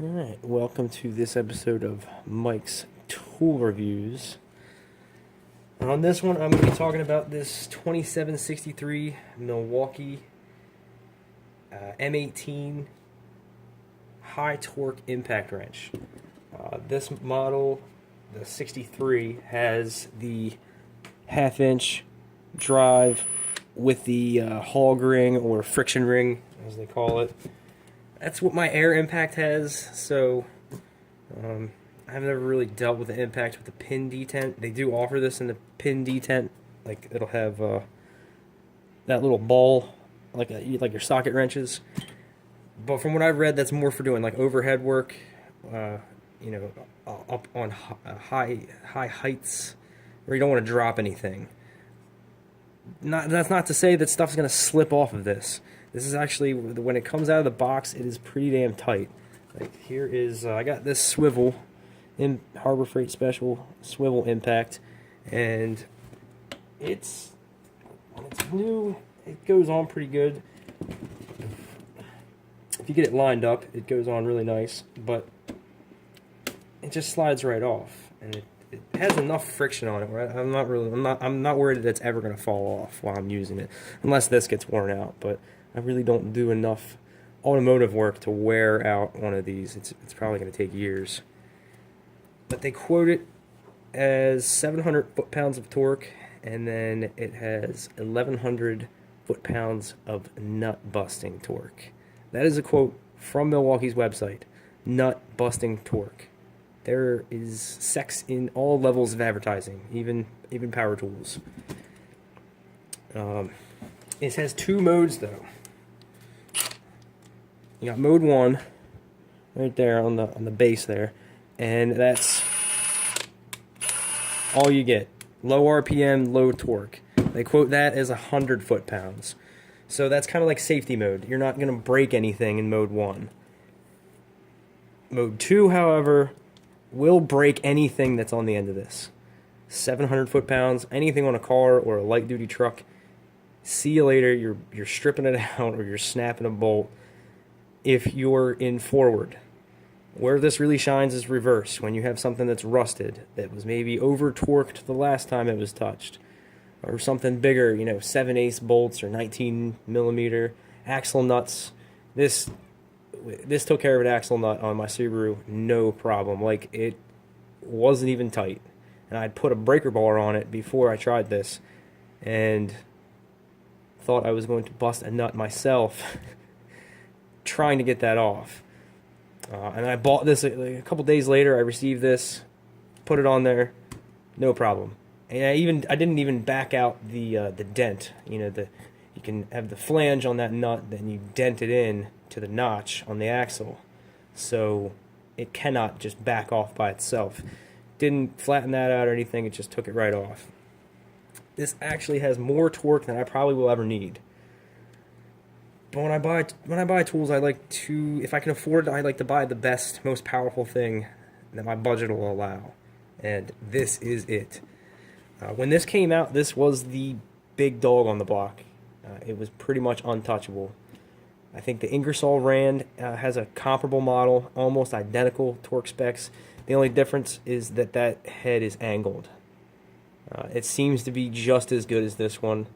Alright, welcome to this episode of Mike's Tool Reviews. And on this one, I'm going to be talking about this 2763 Milwaukee M18 high torque impact wrench. This model, the 63, has the half-inch drive with the hog ring or friction ring, as they call it. That's what my air impact has, so I've never really dealt with the impact with the pin detent. They do offer this in the pin detent, like it'll have that little ball, like your socket wrenches. But from what I've read, that's more for doing like overhead work, up on high heights where you don't want to drop anything. That's not to say that stuff's gonna slip off of this. This is actually, when it comes out of the box, it is pretty damn tight. Like here is, I got this swivel, in Harbor Freight Special swivel impact, and when it's new, it goes on pretty good. If you get it lined up, it goes on really nice, but it just slides right off, and it has enough friction on it where I'm not worried that it's ever going to fall off while I'm using it, unless this gets worn out. But I really don't do enough automotive work to wear out one of these. It's probably going to take years. But they quote it as 700 foot-pounds of torque, and then it has 1,100 foot-pounds of nut-busting torque. That is a quote from Milwaukee's website. Nut-busting torque. There is sex in all levels of advertising, even power tools. It has two modes, though. You got mode 1 right there on the base there, and that's all you get. Low RPM, low torque. They quote that as 100 foot-pounds. So that's kind of like safety mode. You're not going to break anything in mode 1. Mode 2, however, will break anything that's on the end of this. 700 foot-pounds, anything on a car or a light-duty truck. See you later. You're stripping it out or you're snapping a bolt. If you're in forward, where this really shines is reverse. When you have something that's rusted, that was maybe over torqued the last time it was touched, or something bigger, 7/8 bolts or 19 millimeter axle nuts. This took care of an axle nut on my Subaru, no problem. Like, it wasn't even tight, and I'd put a breaker bar on it before I tried this, and thought I was going to bust a nut myself. Trying to get that off, and I bought this a couple days later. I received this, put it on there, no problem. And I didn't even back out the dent. You can have the flange on that nut, then you dent it in to the notch on the axle, so it cannot just back off by itself. Didn't flatten that out or anything. It just took it right off. This actually has more torque than I probably will ever need. But when I buy tools, I like to, if I can afford it, I like to buy the best, most powerful thing that my budget will allow. And this is it. When this came out, this was the big dog on the block. It was pretty much untouchable. I think the Ingersoll Rand has a comparable model, almost identical torque specs. The only difference is that head is angled. It seems to be just as good as this one,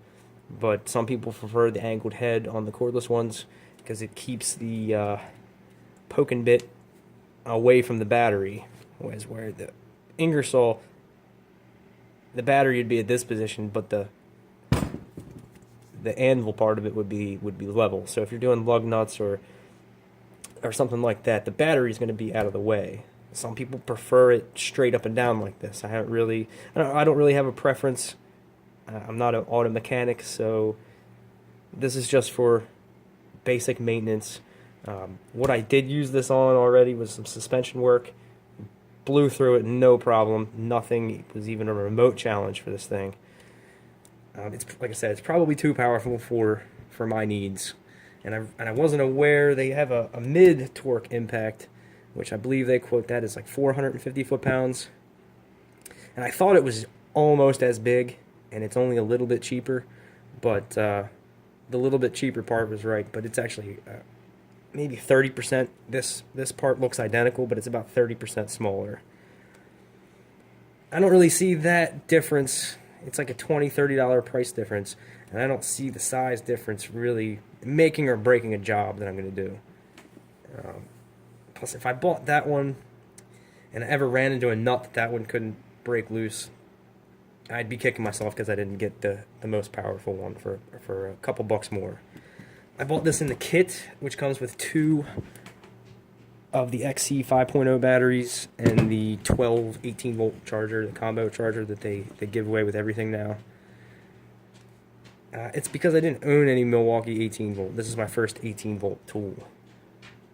but some people prefer the angled head on the cordless ones because it keeps the poking bit away from the battery. Whereas where the Ingersoll, the battery would be at this position, but the anvil part of it would be level. So if you're doing lug nuts or something like that, the battery is going to be out of the way. Some people prefer it straight up and down like this. I don't really have a preference. I'm not an auto mechanic, so this is just for basic maintenance. What I did use this on already was some suspension work. Blew through it, no problem. Nothing was even a remote challenge for this thing. It's like I said, it's probably too powerful for my needs, and I wasn't aware they have a mid torque impact, which I believe they quote that as like 450 foot-pounds. And I thought it was almost as big, and it's only a little bit cheaper, but the little bit cheaper part was right, but it's actually maybe 30%. This part looks identical, but it's about 30% smaller. I don't really see that difference. It's like a $20-$30 price difference, and I don't see the size difference really making or breaking a job that I'm going to do. Plus, if I bought that one and I ever ran into a nut that one couldn't break loose, I'd be kicking myself because I didn't get the most powerful one for a couple bucks more. I bought this in the kit, which comes with 2 of the XC 5.0 batteries and the 12 18-volt charger, the combo charger that they give away with everything now. It's because I didn't own any Milwaukee 18-volt. This is my first 18-volt tool.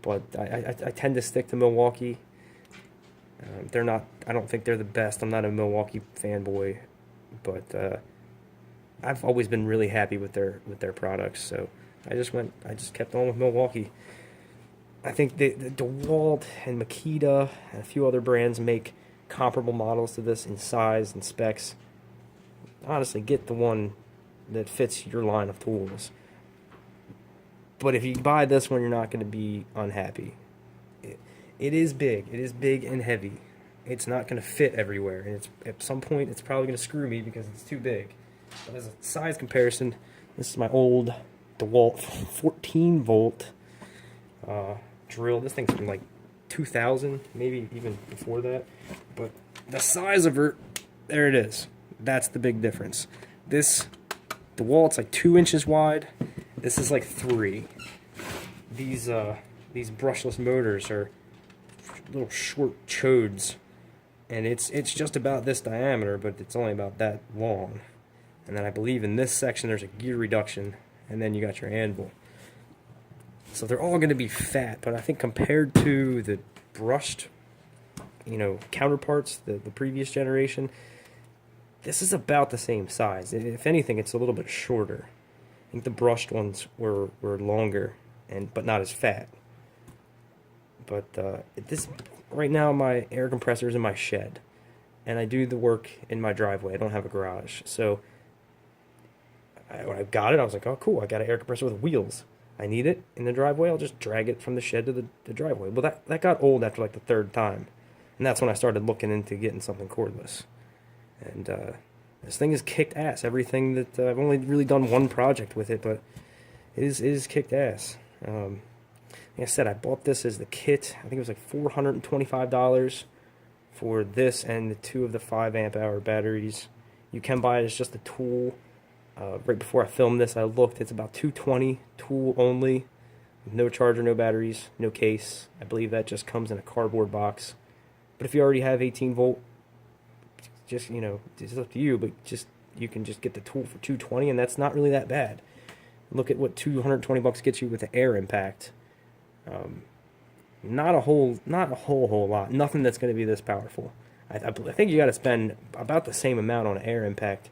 But I tend to stick to Milwaukee. They're not. I don't think they're the best. I'm not a Milwaukee fanboy, but I've always been really happy with their products. So I just kept on with Milwaukee. I think the DeWalt and Makita and a few other brands make comparable models to this in size and specs. Honestly, get the one that fits your line of tools. But if you buy this one, you're not going to be unhappy. It is big. It is big and heavy. It's not going to fit everywhere. And at some point, it's probably going to screw me because it's too big. But as a size comparison, this is my old DeWalt 14-volt drill. This thing's from like 2000, maybe even before that. But the size of her, there it is. That's the big difference. This DeWalt's like 2 inches wide. This is like 3. These brushless motors are little short chodes, and it's just about this diameter, but it's only about that long. And then I believe in this section there's a gear reduction, and then you got your anvil. So they're all going to be fat, but I think compared to the brushed, counterparts, the previous generation, this is about the same size. If anything, it's a little bit shorter. I think the brushed ones were longer, but not as fat. But this right now, my air compressor is in my shed, and I do the work in my driveway. I don't have a garage, so when I got it, I was like, "Oh, cool! I got an air compressor with wheels. I need it in the driveway. I'll just drag it from the shed to the driveway." Well, that got old after like the 3rd time, and that's when I started looking into getting something cordless. And this thing has kicked ass. Everything that I've only really done one project with it, but it is kicked ass. Like I said, I bought this as the kit. I think it was like $425 for this and the 2 of the 5 amp hour batteries. You can buy it as just a tool. Right before I filmed this, I looked. It's about $220 tool only. No charger, no batteries, no case. I believe that just comes in a cardboard box. But if you already have 18-volt, just, it's up to you, but you can just get the tool for $220, and that's not really that bad. Look at what $220 gets you with the air impact. Not a whole lot. Nothing that's going to be this powerful. I think you got to spend about the same amount on air impact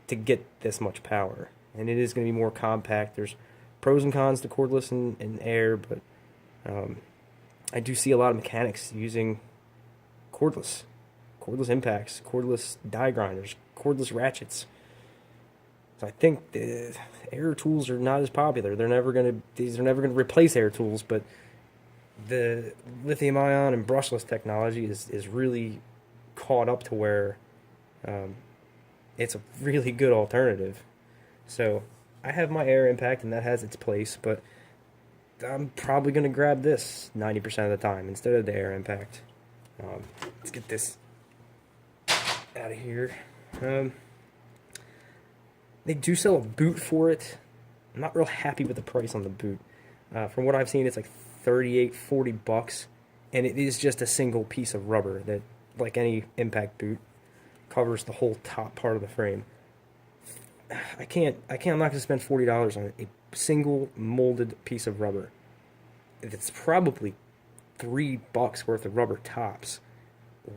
to get this much power, and it is going to be more compact. There's pros and cons to cordless and air, but I do see a lot of mechanics using cordless impacts, cordless die grinders, cordless ratchets. So I think the air tools are not as popular. These are never gonna replace air tools, but the lithium ion and brushless technology is really caught up to where it's a really good alternative. So I have my air impact, and that has its place, but I'm probably gonna grab this 90% of the time instead of the air impact. Let's get this out of here. They do sell a boot for it. I'm not real happy with the price on the boot. From what I've seen, it's like $38-$40, and it is just a single piece of rubber that, like any impact boot, covers the whole top part of the frame. I'm not going to spend $40 on a single molded piece of rubber. It's probably $3 worth of rubber tops.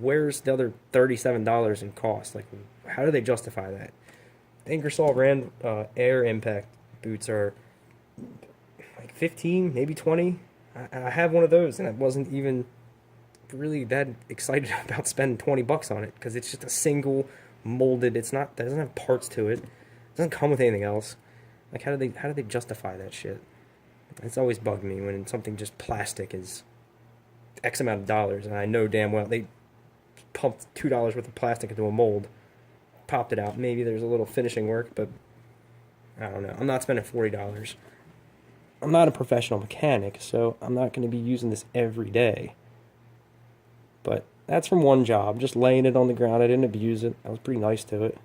Where's the other $37 in cost? Like, how do they justify that? Ingersoll Rand air impact boots are like 15, maybe 20. I have one of those, and I wasn't even really that excited about spending $20 on it because it's just a single molded. That doesn't have parts to it. It doesn't come with anything else. Like, how do they justify that shit? It's always bugged me when something just plastic is X amount of dollars, and I know damn well they pumped $2 worth of plastic into a mold, popped it out. Maybe there's a little finishing work, but I don't know. I'm not spending $40. I'm not a professional mechanic, so I'm not going to be using this every day. But that's from one job, just laying it on the ground. I didn't abuse it. I was pretty nice to it.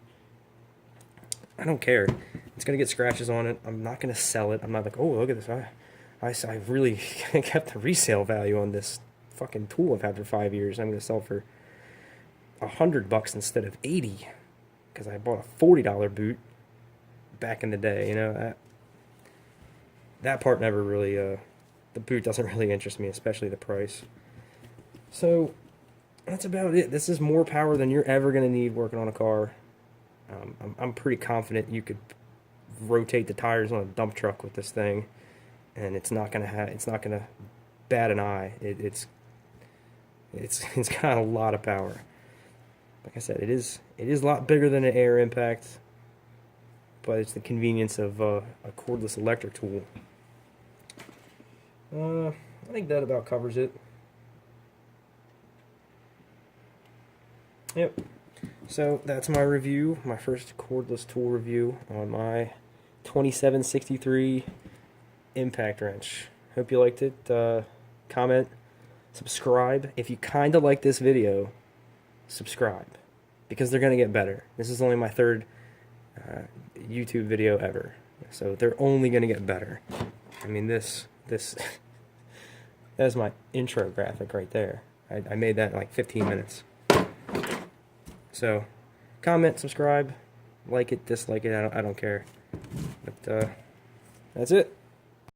I don't care. It's going to get scratches on it. I'm not going to sell it. I'm not like, oh, look at this. I really kept the resale value on this fucking tool I've had for 5 years. I'm going to sell for $100 instead of 80 because I bought a $40 boot back in the day. You know, that part never really, the boot doesn't really interest me, especially the price. So that's about it. This is more power than you're ever going to need working on a car. I'm pretty confident you could rotate the tires on a dump truck with this thing, and it's not gonna bat an eye. It's got a lot of power. Like I said, it is a lot bigger than an air impact, but it's the convenience of a cordless electric tool. I think that about covers it. Yep. So that's my review, my first cordless tool review on my 2763 impact wrench. Hope you liked it. Comment, subscribe. If you kind of like this video, subscribe, because they're going to get better. This is only my third YouTube video ever, so they're only going to get better. I mean, this that's my intro graphic right there. I made that in like 15 minutes. So, comment, subscribe, like it, dislike it, I don't care. But that's it.